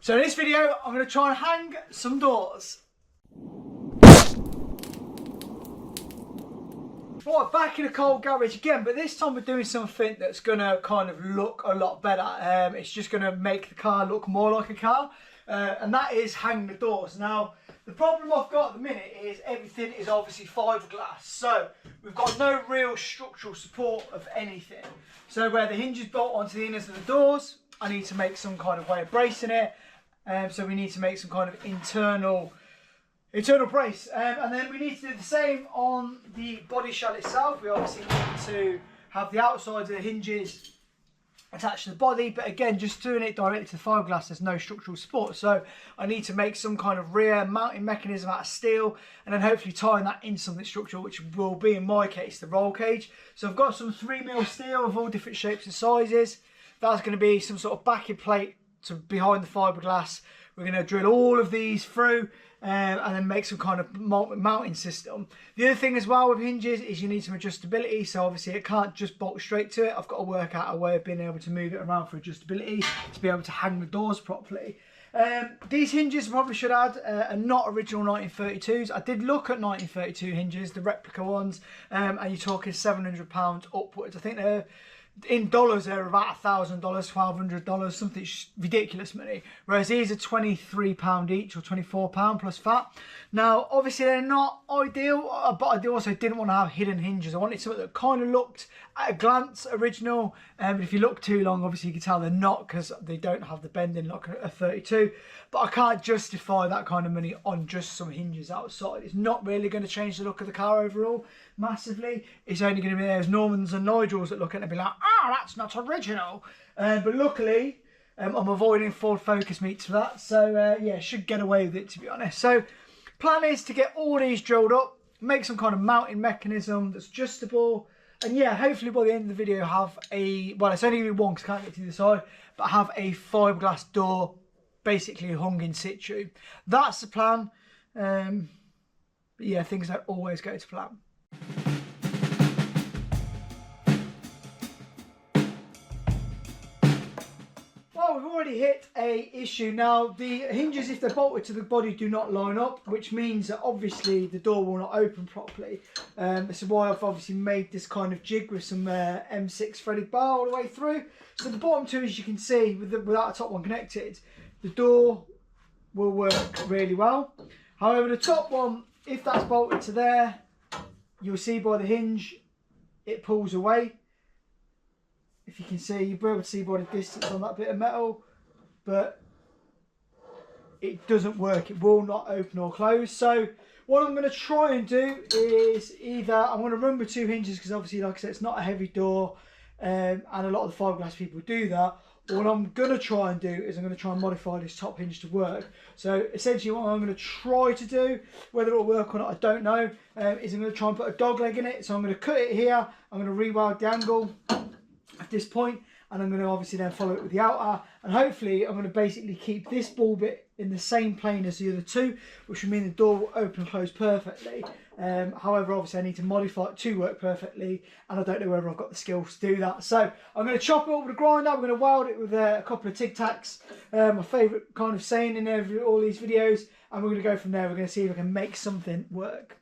So in this video, I'm going to try and hang some doors. Right, back in the cold garage again, but this time we're doing something that's going to kind of look a lot better. It's just going to make the car look more like a car, and that is hanging the doors. Now, the problem I've got at the minute is everything is obviously fiberglass, so we've got no real structural support of anything. So where the hinge is bolt onto the inners of the doors, I need to make some kind of way of bracing it. So we need to make some kind of internal brace, and then we need to do the same on the body shell itself. We obviously need to have the outsides of the hinges attached to the body, but again, just doing it directly to the fiberglass, there's no structural support, so I need to make some kind of rear mounting mechanism out of steel, and then hopefully tying that into something structural, which will be, in my case, the roll cage. So I've got some 3mm steel of all different shapes and sizes. That's going to be some sort of backing plate to behind the fiberglass. We're going to drill all of these through and then make some kind of mounting system. The other thing as well with hinges is you need some adjustability, so obviously it can't just bolt straight to it. I've got to work out a way of being able to move it around for adjustability to be able to hang the doors properly. These hinges I probably should add are not original 1932s. I did look at 1932 hinges, the replica ones, and you're talking £700 upwards. I think they're, in dollars, they're about $1,000, $1,200, something ridiculous money. Whereas these are £23 each, or £24 plus VAT. Now, obviously they're not ideal, but I also didn't want to have hidden hinges. I wanted something that kind of looked, at a glance, original. But if you look too long, obviously you can tell they're not, because they don't have the bending like a 32. But I can't justify that kind of money on just some hinges outside. It's not really going to change the look of the car overall massively. It's only going to be those Normans and Nigels that look at it and be like, oh, that's not original. But luckily, I'm avoiding Ford Focus meets for that. So yeah, should get away with it, to be honest. So plan is to get all these drilled up, make some kind of mounting mechanism that's adjustable. And yeah, hopefully by the end of the video have a, well, it's only going to be one because I can't get to the side, but have a fiberglass door basically hung in situ. That's the plan. But yeah, things don't always go to plan. Well, we've already hit a issue now. The hinges, if they're bolted to the body, do not line up, which means that obviously the door will not open properly. This is why I've obviously made this kind of jig with some M6 threaded bar all the way through. So the bottom two, as you can see, without the top one connected, the door will work really well. However, the top one, if that's bolted to there, you'll see by the hinge, it pulls away. If you can see, you'll be able to see by the distance on that bit of metal, but it doesn't work. It will not open or close. So what I'm going to try and do is either, I'm going to run with two hinges because obviously, like I said, it's not a heavy door, and a lot of the fiberglass people do that. But what I'm going to try and do is I'm going to try and modify this top hinge to work. So essentially what I'm going to try to do, whether it'll work or not, I don't know, is I'm going to try and put a dog leg in it. So I'm going to cut it here, I'm going to reweld the angle at this point, and I'm going to obviously then follow it with the outer, and hopefully I'm going to basically keep this ball bit in the same plane as the other two, which would mean the door will open and close perfectly. However, obviously I need to modify it to work perfectly, and I don't know whether I've got the skills to do that. So I'm going to chop it up with a grinder. I'm going to weld it with a couple of Tic Tacs, my favourite kind of saying in all these videos, and we're going to go from there. We're going to see if I can make something work.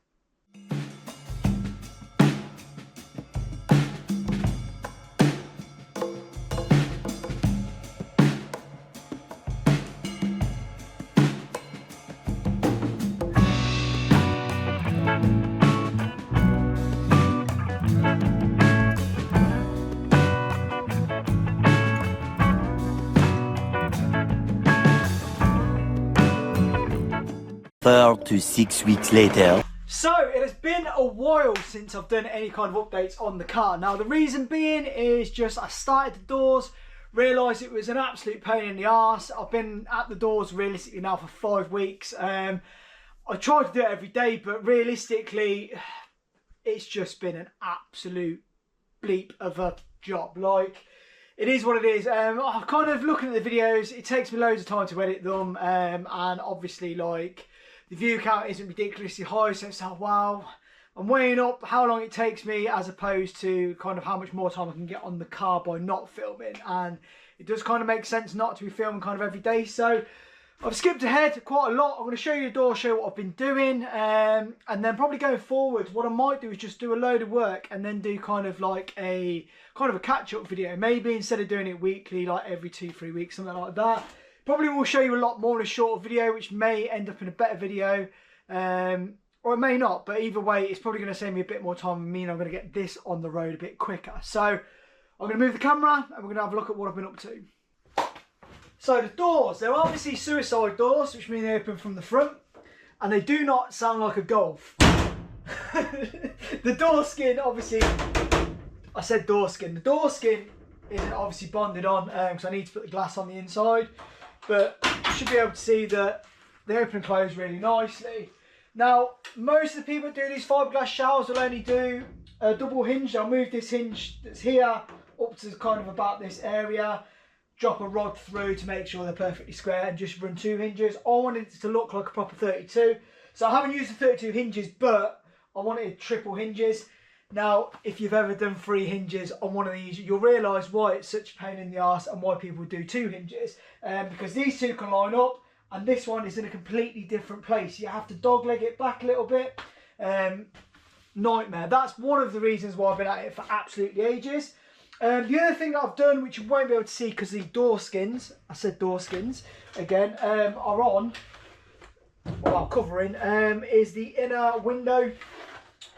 Four to 6 weeks later. So it has been a while since I've done any kind of updates on the car. Now the reason being is just I started the doors, realised it was an absolute pain in the arse. I've been at the doors realistically now for 5 weeks. I try to do it every day, but realistically it's just been an absolute bleep of a job. Like, it is what it is. I'm kind of looking at the videos, it takes me loads of time to edit them, and obviously like the view count isn't ridiculously high, so it's like, wow, I'm weighing up how long it takes me as opposed to kind of how much more time I can get on the car by not filming, and it does kind of make sense not to be filming kind of every day. So I've skipped ahead quite a lot. I'm going to show you the door, show you what I've been doing, and then probably going forward, what I might do is just do a load of work and then do kind of a catch-up video. Maybe instead of doing it weekly, like every 2-3 weeks, something like that. Probably will show you a lot more in a shorter video, which may end up in a better video, or it may not. But either way, it's probably going to save me a bit more time and mean I'm going to get this on the road a bit quicker. So I'm going to move the camera and we're going to have a look at what I've been up to. So the doors, they're obviously suicide doors, which mean they open from the front, and they do not sound like a Golf. The door skin, obviously, I said door skin. The door skin isn't obviously bonded on because I need to put the glass on the inside, but you should be able to see that they open and close really nicely. Now, most of the people that do these fiberglass showers will only do a double hinge. I'll move this hinge that's here up to kind of about this area, drop a rod through to make sure they're perfectly square, and just run 2 hinges. I wanted it to look like a proper 32, so I haven't used the 32 hinges, but I wanted triple hinges. Now, if you've ever done 3 hinges on one of these, you'll realise why it's such a pain in the arse and why people do 2 hinges, because these two can line up and this one is in a completely different place. You have to dogleg it back a little bit. Nightmare. That's one of the reasons why I've been at it for absolutely ages. The other thing that I've done, which you won't be able to see because the door skins, I said door skins again, are on, well, covering, is the inner window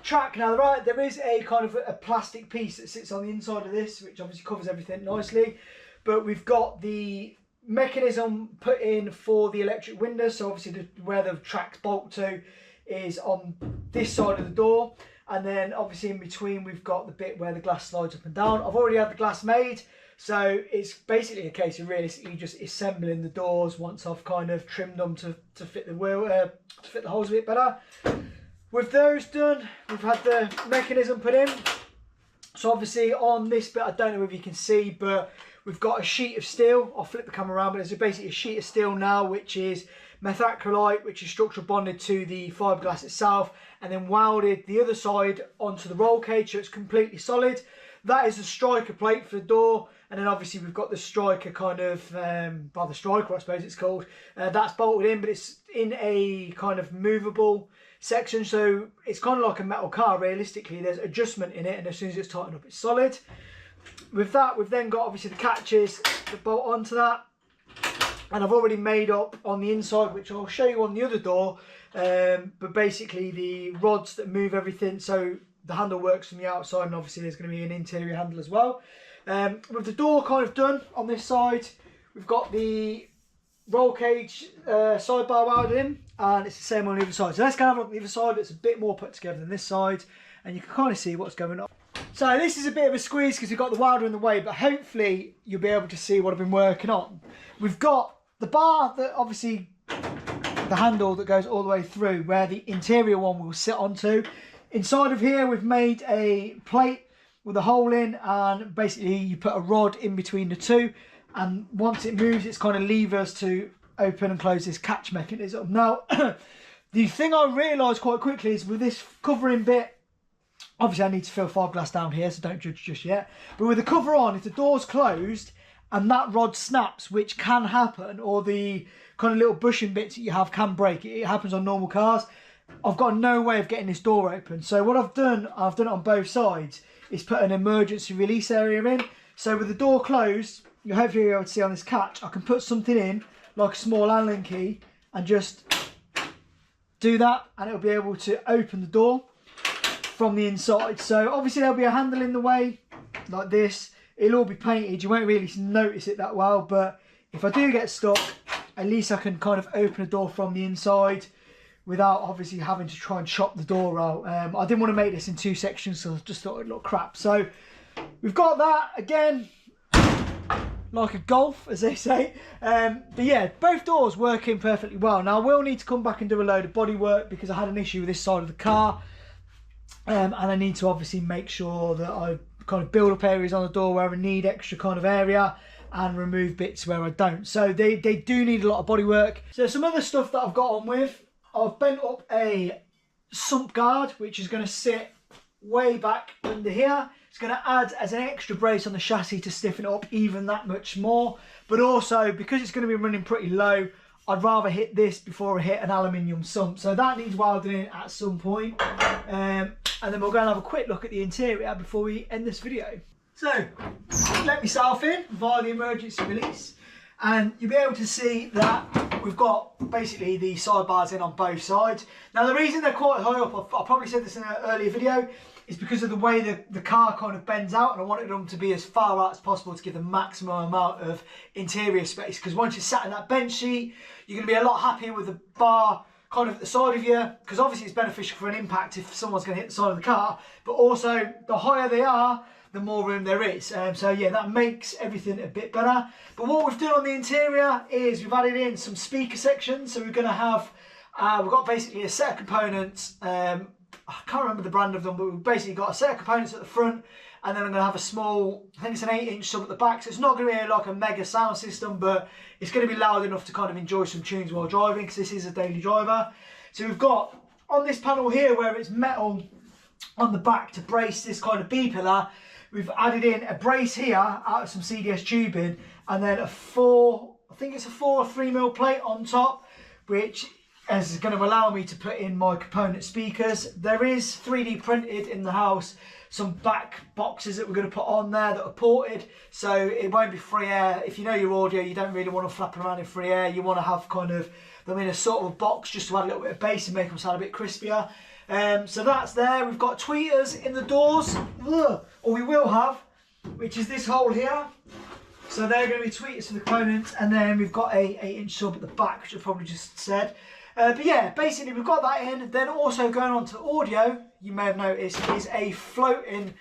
track. Now there is a kind of a plastic piece that sits on the inside of this, which obviously covers everything nicely, but we've got the mechanism put in for the electric window, so obviously where the tracks bolt to is on this side of the door. And then obviously in between we've got the bit where the glass slides up and down. I've already had the glass made, so it's basically a case of realistically just assembling the doors once I've kind of trimmed them to fit the wheel, to fit the holes a bit better. With those done, we've had the mechanism put in. So obviously on this bit, I don't know if you can see, but we've got a sheet of steel. I'll flip the camera around, but there's basically a sheet of steel now, which is methacrylate, which is structural bonded to the fiberglass itself, and then welded the other side onto the roll cage, so it's completely solid. That is the striker plate for the door, and then obviously we've got the striker kind of, well, the striker I suppose it's called, that's bolted in, but it's in a kind of movable section, so it's kind of like a metal car realistically. There's adjustment in it, and as soon as it's tightened up it's solid. With that, we've then got obviously the catches that bolt onto that, and I've already made up on the inside, which I'll show you on the other door, but basically the rods that move everything, so the handle works from the outside, and obviously there's going to be an interior handle as well. With the door kind of done on this side, we've got the roll cage sidebar welded in, and it's the same on the other side. So let's go have a look at the other side. It's a bit more put together than this side, and you can kind of see what's going on. So this is a bit of a squeeze because we've got the welder in the way, but hopefully you'll be able to see what I've been working on. We've got the bar that obviously, the handle that goes all the way through where the interior one will sit onto. Inside of here we've made a plate with a hole in, and basically you put a rod in between the two, and once it moves it's kind of levers to open and close this catch mechanism. Now the thing I realised quite quickly is with this covering bit, obviously I need to fill fiberglass down here, so don't judge just yet, but with the cover on, if the door's closed and that rod snaps, which can happen, or the kind of little bushing bits that you have can break, it happens on normal cars, I've got no way of getting this door open. So what I've done it on both sides, is put an emergency release area in. So with the door closed, you'll hopefully be able to see on this catch, I can put something in, like a small Allen key, and just do that, and it'll be able to open the door from the inside. So obviously there'll be a handle in the way, like this. It'll all be painted, you won't really notice it that well, but if I do get stuck, at least I can kind of open the door from the inside without obviously having to try and chop the door out. I didn't want to make this in 2 sections, so I just thought it'd look crap. So we've got that, again, like a Golf, as they say. But yeah, both doors working perfectly well. Now I will need to come back and do a load of body work because I had an issue with this side of the car. And I need to obviously make sure that I kind of build up areas on the door where I need extra kind of area, and remove bits where I don't. So they do need a lot of body work. So some other stuff that I've got on with, I've bent up a sump guard, which is going to sit way back under here. It's going to add as an extra brace on the chassis to stiffen it up even that much more. But also, because it's going to be running pretty low, I'd rather hit this before I hit an aluminium sump. So that needs welding in at some point. And then we'll go and have a quick look at the interior before we end this video. So, let myself in via the emergency release. And you'll be able to see that we've got basically the sidebars in on both sides. Now the reason they're quite high up, I probably said this in an earlier video, is because of the way the car kind of bends out, and I wanted them to be as far out as possible to give the maximum amount of interior space. Because once you're sat in that bench seat, you're going to be a lot happier with the bar kind of at the side of you, because obviously it's beneficial for an impact if someone's going to hit the side of the car, but also the higher they are, the more room there is. So yeah, that makes everything a bit better. But what we've done on the interior is we've added in some speaker sections. So we're going to have, we've got basically a set of components. I can't remember the brand of them, but we've basically got a set of components at the front, and then I'm going to have a small, I think it's an 8-inch sub at the back. So it's not going to be like a mega sound system, but it's going to be loud enough to kind of enjoy some tunes while driving, because this is a daily driver. So we've got on this panel here, where it's metal on the back to brace this kind of B pillar, we've added in a brace here out of some CDS tubing, and then a 4 or 3mm plate on top, which is going to allow me to put in my component speakers. There is 3D printed in the house some back boxes that we're going to put on there that are ported, so it won't be free air. If you know your audio, you don't really want to flap around in free air. You want to have kind of them in a sort of box just to add a little bit of bass and make them sound a bit crispier. So that's there. We've got tweeters in the doors, or we will have, which is this hole here. So they're going to be tweeters for the components, and then we've got a 8-inch sub at the back, which I probably just said. But yeah, basically we've got that in. Then also going on to audio, you may have noticed, is a floating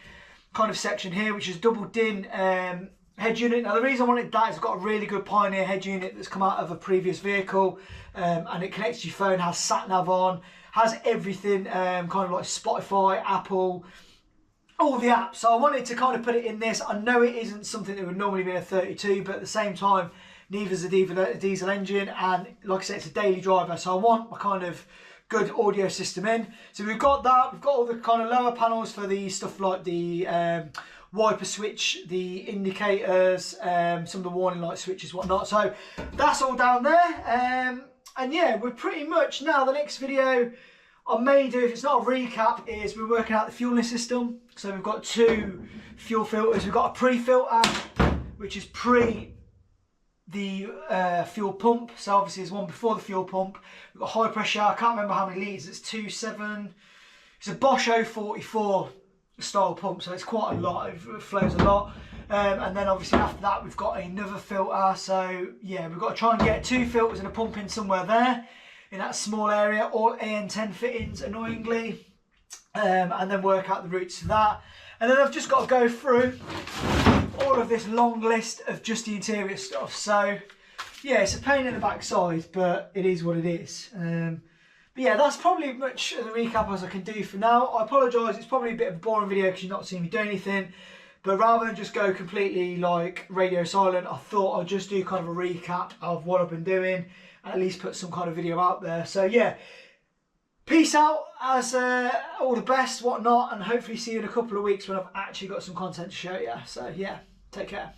kind of section here, which is double DIN head unit. Now the reason I wanted that is it's got a really good Pioneer head unit that's come out of a previous vehicle, and it connects to your phone, has sat nav on, has everything, kind of like Spotify, Apple, all the apps. So I wanted to kind of put it in this. I know it isn't something that would normally be in a 32, but at the same time, neither's a diesel engine, and like I said, it's a daily driver, so I want a kind of good audio system in. So we've got that. We've got all the kind of lower panels for the stuff like the wiper switch, the indicators, some of the warning light switches, whatnot. So that's all down there. And yeah, we're pretty much now, the next video I may do, if it's not a recap, is we're working out the fueling system. So we've got 2 fuel filters. We've got a pre-filter, which is the fuel pump. So obviously there's one before the fuel pump. We've got high pressure. I can't remember how many litres. It's 2.7. It's a Bosch 044 style pump, so it's quite a lot. It flows a lot. And then obviously after that we've got another filter. So yeah, we've got to try and get 2 filters and a pump in somewhere there in that small area. All AN10 fittings, annoyingly, and then work out the routes to that. And then I've just got to go through all of this long list of just the interior stuff. So yeah, it's a pain in the backside, but it is what it is. But yeah, that's probably much of the recap as I can do for now. I apologise, it's probably a bit of a boring video because you're not seeing me do anything. But rather than just go completely like radio silent, I thought I'd just do kind of a recap of what I've been doing, and at least put some kind of video out there. So yeah, peace out, as all the best, whatnot, and hopefully see you in a couple of weeks when I've actually got some content to show you. So yeah, take care.